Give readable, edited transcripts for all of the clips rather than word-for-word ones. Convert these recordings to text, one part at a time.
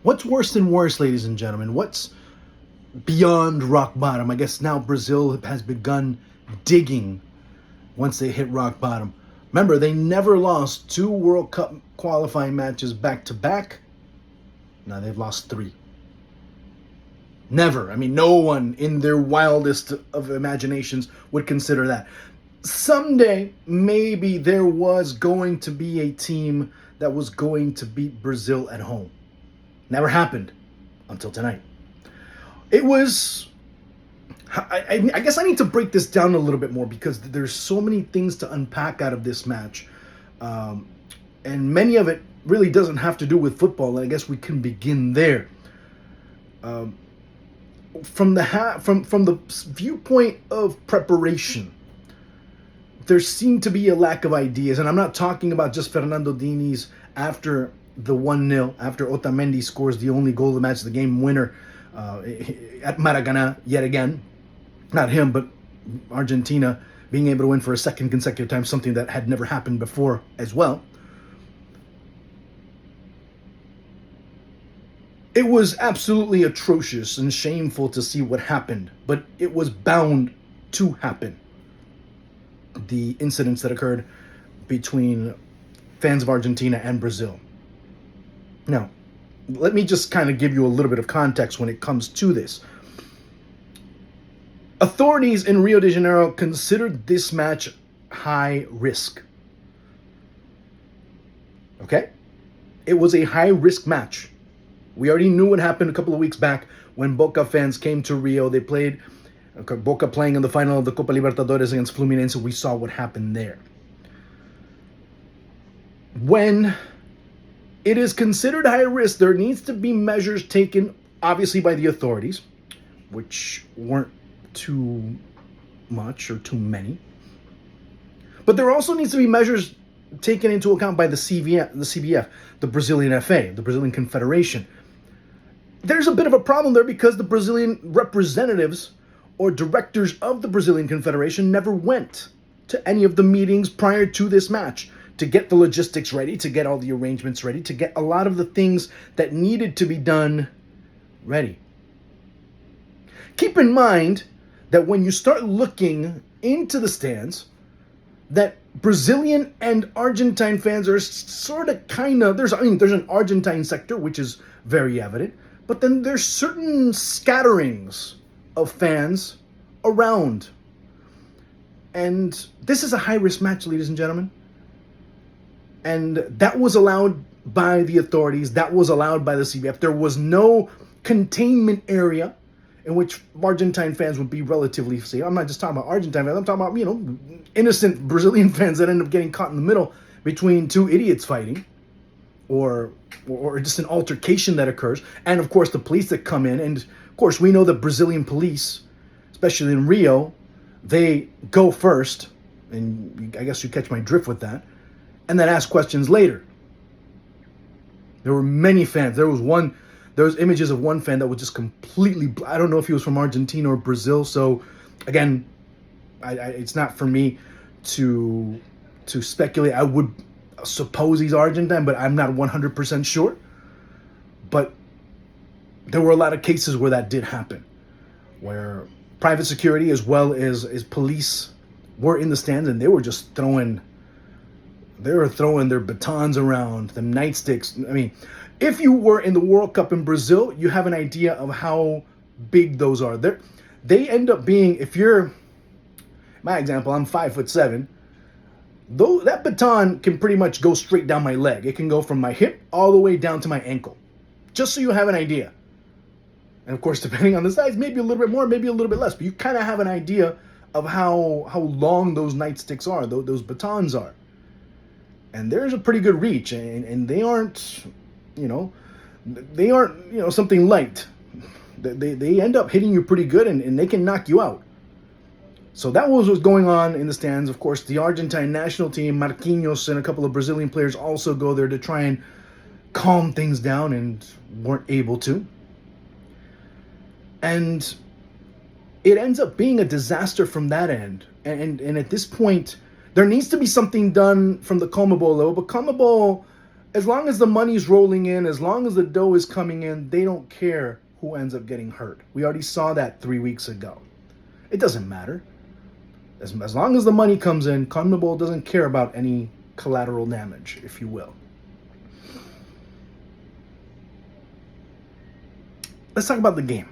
What's worse than worse, ladies and gentlemen? What's beyond rock bottom? I guess now Brazil has begun digging once they hit rock bottom. Remember, they never lost 2 World Cup qualifying matches back to back. Now they've lost 3. Never. I mean, no one in their wildest of imaginations would consider that. Someday, maybe there was going to be a team that was going to beat Brazil at home. Never happened until tonight. It was... I guess I need to break this down a little bit more because there's so many things to unpack out of this match. And many of it really doesn't have to do with football, and I guess we can begin there. From the viewpoint of preparation, there seemed to be a lack of ideas, and I'm not talking about just Fernando Diniz after the 1-0, after Otamendi scores the only goal of the match, the game winner at Maracanã yet again. Not him, but Argentina being able to win for a second consecutive time, something that had never happened before as well. It was absolutely atrocious and shameful to see what happened, but it was bound to happen. The incidents that occurred between fans of Argentina and Brazil. Now, let me just kind of give you a little bit of context when it comes to this. Authorities in Rio de Janeiro considered this match high risk. Okay? It was a high risk match. We already knew what happened a couple of weeks back when Boca fans came to Rio. They played, Boca playing in the final of the Copa Libertadores against Fluminense. We saw what happened there. When it is considered high risk, there needs to be measures taken, obviously, by the authorities, which weren't too much or too many. But there also needs to be measures taken into account by the CBF, the Brazilian FA, the Brazilian Confederation. There's a bit of a problem there because the Brazilian representatives or directors of the Brazilian Confederation never went to any of the meetings prior to this match to get the logistics ready, to get all the arrangements ready, to get a lot of the things that needed to be done ready. Keep in mind that when you start looking into the stands, that Brazilian and Argentine fans are sort of there's an Argentine sector, which is very evident, but then there's certain scatterings of fans around. And this is a high-risk match, ladies and gentlemen. And that was allowed by the authorities. That was allowed by the CBF. There was no containment area in which Argentine fans would be relatively safe. I'm not just talking about Argentine fans. I'm talking about, innocent Brazilian fans that end up getting caught in the middle between 2 idiots fighting or just an altercation that occurs. And, of course, the police that come in. And, of course, we know that Brazilian police, especially in Rio, they go first. And I guess you catch my drift with that. And then ask questions later. There were many fans. There was images of one fan that was just completely, I don't know if he was from Argentina or Brazil. So, again, it's not for me to speculate. I would suppose he's Argentine, but I'm not 100% sure. But there were a lot of cases where that did happen, where private security as well as police were in the stands, and they were just throwing their batons around, them nightsticks. I mean, if you were in the World Cup in Brazil, you have an idea of how big those are. They end up being, if you're, my example, I'm 5'7", though that baton can pretty much go straight down my leg. It can go from my hip all the way down to my ankle, just so you have an idea. And of course, depending on the size, maybe a little bit more, maybe a little bit less, but you kind of have an idea of how long those nightsticks are, those batons are. And there's a pretty good reach, and they aren't, something light. They end up hitting you pretty good, and they can knock you out. So that was what's going on in the stands. Of course, the Argentine national team, Marquinhos, and a couple of Brazilian players also go there to try and calm things down and weren't able to. And it ends up being a disaster from that end. And at this point, there needs to be something done from the CONMEBOL level, but CONMEBOL As long as the money's rolling in, as long as the dough is coming in, they don't care who ends up getting hurt. We already saw that 3 weeks ago. It doesn't matter. As long as the money comes in, CONMEBOL doesn't care about any collateral damage, if you will. Let's talk about the game.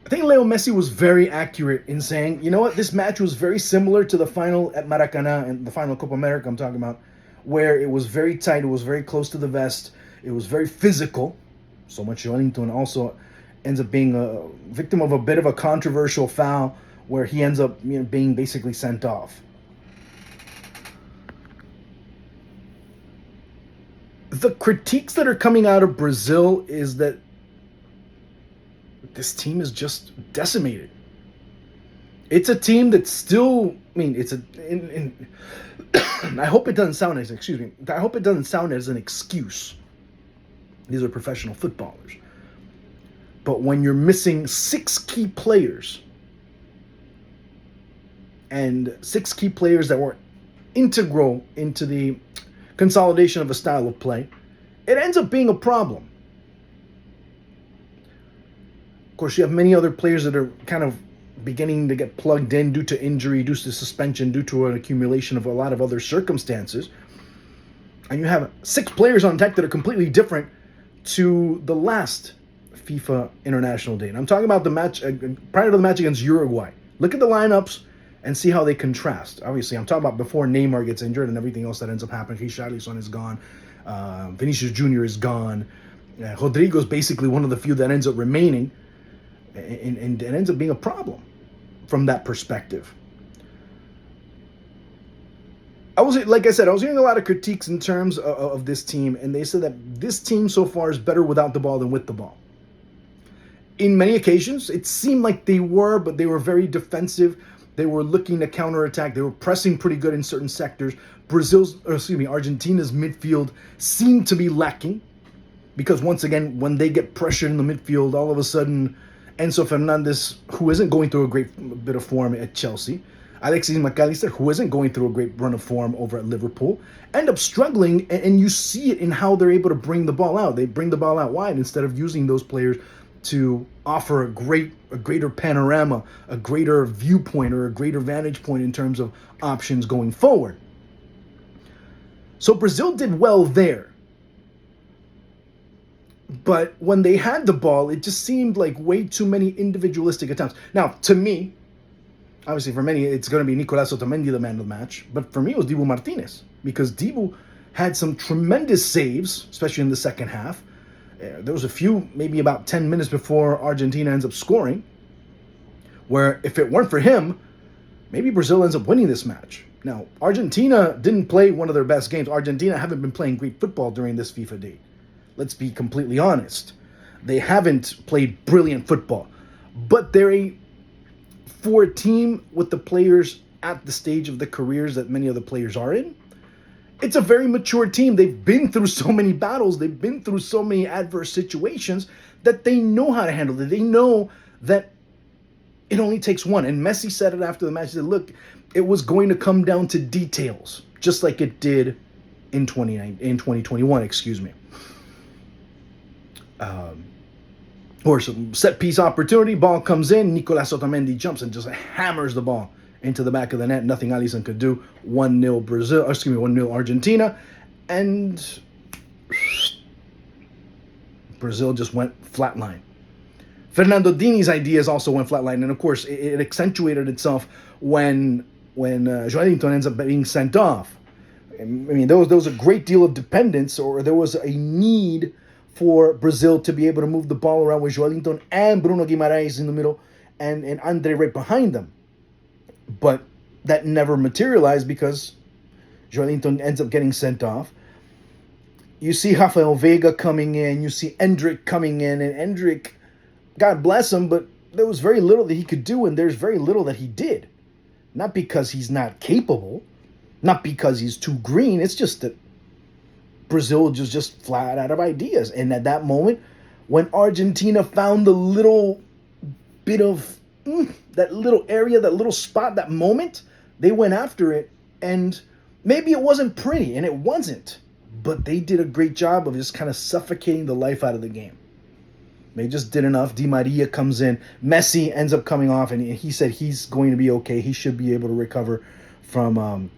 I think Leo Messi was very accurate in saying, you know what, this match was very similar to the final at Maracanã and the final Copa America I'm talking about, where it was very tight, it was very close to the vest, it was very physical. So much Joelinton also ends up being a victim of a bit of a controversial foul where he ends up being basically sent off. The critiques that are coming out of Brazil is that this team is just decimated. It's a team that's still, I hope it doesn't sound as, I hope it doesn't sound as an excuse. These are professional footballers. But when you're missing 6 key players, and 6 key players that were integral into the consolidation of a style of play, it ends up being a problem. Of course, you have many other players that are kind of beginning to get plugged in due to injury, due to suspension, due to an accumulation of a lot of other circumstances. And you have 6 players on deck that are completely different to the last FIFA International Day. And I'm talking about the match, prior to the match against Uruguay. Look at the lineups and see how they contrast. Obviously, I'm talking about before Neymar gets injured and everything else that ends up happening. Richarlison is gone. Vinicius Jr. is gone. Rodrigo's basically one of the few that ends up remaining. And it ends up being a problem from that perspective. Like I said, I was hearing a lot of critiques in terms of this team, and they said that this team so far is better without the ball than with the ball. In many occasions, it seemed like they were, but they were very defensive. They were looking to counterattack. They were pressing pretty good in certain sectors. Argentina's midfield seemed to be lacking because once again, when they get pressured in the midfield, all of a sudden, Enzo Fernandez, who isn't going through a great bit of form at Chelsea, Alexis McAllister, who isn't going through a great run of form over at Liverpool, end up struggling, and you see it in how they're able to bring the ball out. They bring the ball out wide instead of using those players to offer a greater panorama, a greater viewpoint, or a greater vantage point in terms of options going forward. So Brazil did well there. But when they had the ball, it just seemed like way too many individualistic attempts. Now, to me, obviously for many, it's going to be Nicolás Otamendi the man of the match. But for me, it was Dibu Martinez. Because Dibu had some tremendous saves, especially in the second half. There was a few, maybe about 10 minutes before Argentina ends up scoring, where if it weren't for him, maybe Brazil ends up winning this match. Now, Argentina didn't play one of their best games. Argentina haven't been playing great football during this FIFA date. Let's be completely honest. They haven't played brilliant football. But for a team with the players at the stage of the careers that many of the players are in, it's a very mature team. They've been through so many battles. They've been through so many adverse situations that they know how to handle it. They know that it only takes one. And Messi said it after the match. He said, look, it was going to come down to details, just like it did in 2021, Or some set-piece opportunity, ball comes in, Nicolás Otamendi jumps and just hammers the ball into the back of the net. Nothing Alisson could do. 1-0 Argentina. And Brazil just went flatline. Fernando Dini's ideas also went flatline. And of course, it accentuated itself when Joelinton ends up being sent off. There was a great deal of dependence, or there was a need for Brazil to be able to move the ball around with Joelinton and Bruno Guimaraes in the middle and Andre right behind them. But that never materialized because Joelinton ends up getting sent off. You see Rafael Veiga coming in, you see Endrick coming in, and Endrick, God bless him, but there was very little that he could do, and there's very little that he did. Not because he's not capable, not because he's too green, it's just that Brazil was just flat out of ideas. And at that moment, when Argentina found the little bit of that little area, that little spot, that moment, they went after it. And Maybe it wasn't pretty, and it wasn't, but they did a great job of just kind of suffocating the life out of the game. They just did enough. Di Maria comes in. Messi ends up coming off, and he said he's going to be okay. He should be able to recover from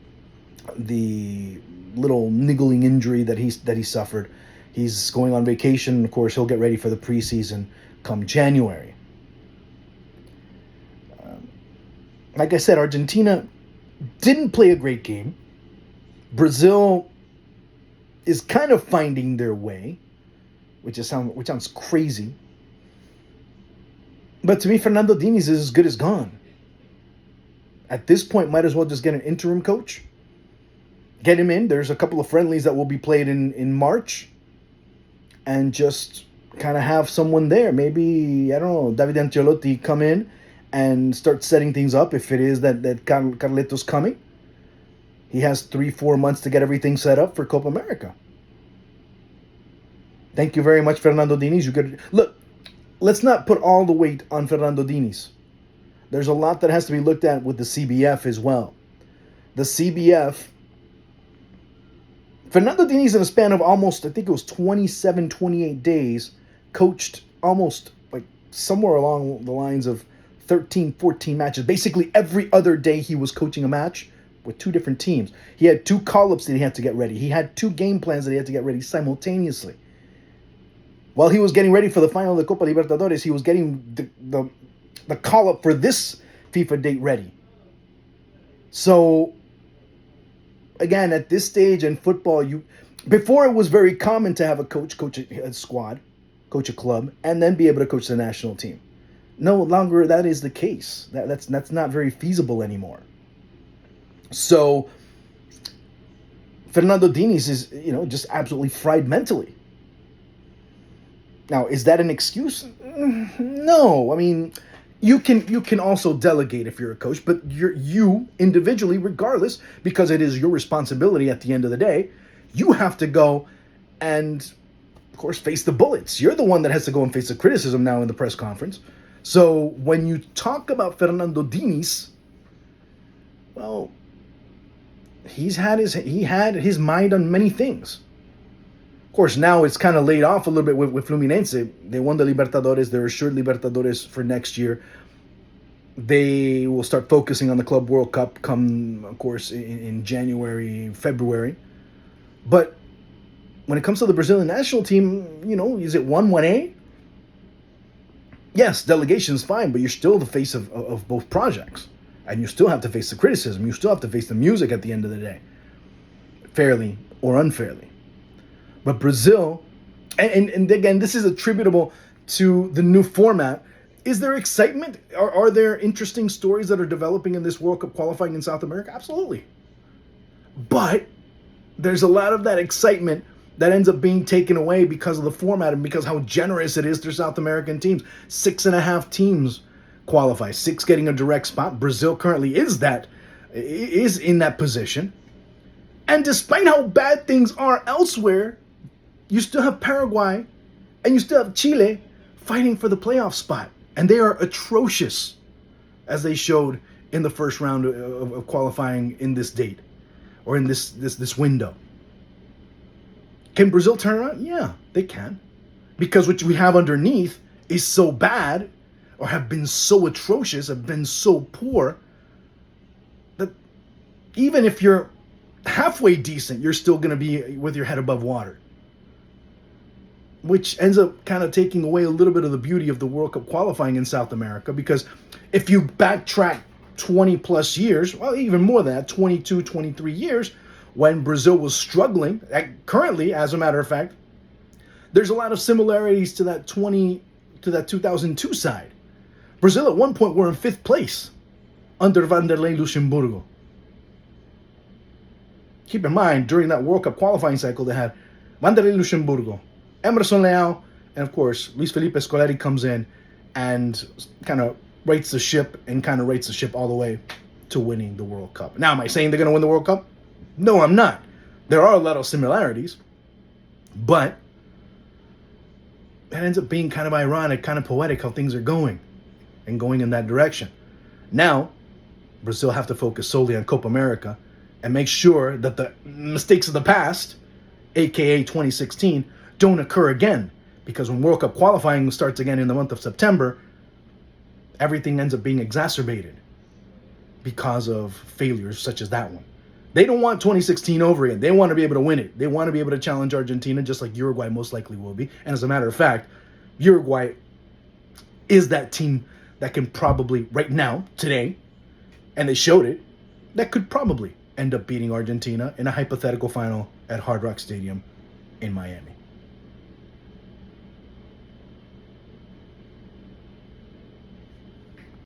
the little niggling injury that he suffered. He's going on vacation. Of course, he'll get ready for the preseason come January. Like I said, Argentina didn't play a great game. Brazil is kind of finding their way, which sounds crazy. But to me, Fernando Diniz is as good as gone. At this point, might as well just get an interim coach. Get him in. There's a couple of friendlies that will be played in March. And just kind of have someone there. Maybe, I don't know, David Ancelotti come in and start setting things up if it is that Carleto's coming. He has 3-4 months to get everything set up for Copa America. Thank you very much, Fernando Diniz. Look, let's not put all the weight on Fernando Diniz. There's a lot that has to be looked at with the CBF as well. The CBF, Fernando Diniz, in a span of almost, I think it was 27, 28 days, coached almost like somewhere along the lines of 13, 14 matches. Basically every other day he was coaching a match with 2 different teams. He had 2 call-ups that he had to get ready. He had 2 game plans that he had to get ready simultaneously. While he was getting ready for the final of the Copa Libertadores, he was getting the call-up for this FIFA date ready. So, again, at this stage in football, before it was very common to have a coach a squad, coach a club, and then be able to coach the national team. No longer that is the case. That's not very feasible anymore. So, Fernando Diniz is, just absolutely fried mentally. Now, is that an excuse? No. I mean, you can also delegate if you're a coach, but you individually, regardless, because it is your responsibility at the end of the day, you have to go and, of course, face the bullets. You're the one that has to go and face the criticism now in the press conference. So when you talk about Fernando Diniz, well, he had his mind on many things. Of course, now it's kind of laid off a little bit with Fluminense. They won the Libertadores. They're assured Libertadores for next year. They will start focusing on the Club World Cup come, of course, in January, February. But when it comes to the Brazilian national team, is it 1A? Yes, delegation is fine, but you're still the face of both projects. And you still have to face the criticism. You still have to face the music at the end of the day. Fairly or unfairly. But Brazil, and again, this is attributable to the new format. Is there excitement? Are there interesting stories that are developing in this World Cup qualifying in South America? Absolutely. But there's a lot of that excitement that ends up being taken away because of the format and because how generous it is to South American teams. 6.5 teams qualify, 6 getting a direct spot. Brazil currently is in that position. And despite how bad things are elsewhere, you still have Paraguay and you still have Chile fighting for the playoff spot. And they are atrocious, as they showed in the first round of qualifying in this date, or in this window. Can Brazil turn around? Yeah, they can. Because what we have underneath is so bad, or have been so atrocious, have been so poor, that even if you're halfway decent, you're still going to be with your head above water. Which ends up kind of taking away a little bit of the beauty of the World Cup qualifying in South America. Because if you backtrack 20 plus years, well, even more than that, 22, 23 years, when Brazil was struggling, currently, as a matter of fact, there's a lot of similarities to that 2002 side. Brazil at one point were in 5th place under Vanderlei Luxemburgo. Keep in mind, during that World Cup qualifying cycle, they had Vanderlei Luxemburgo, Emerson Leão, and of course, Luis Felipe Scolari comes in and kind of rights the ship all the way to winning the World Cup. Now, am I saying they're going to win the World Cup? No, I'm not. There are a lot of similarities, but it ends up being kind of ironic, kind of poetic how things are going and going in that direction. Now, Brazil have to focus solely on Copa America and make sure that the mistakes of the past, aka 2016, don't occur again. Because when World Cup qualifying starts again in the month of September, everything ends up being exacerbated because of failures such as that one. They don't want 2016 over again. They want to be able to win it. They want to be able to challenge Argentina, just like Uruguay most likely will be. And as a matter of fact, Uruguay is that team that can probably, right now, today, and they showed it, that could probably end up beating Argentina in a hypothetical final at Hard Rock Stadium in Miami.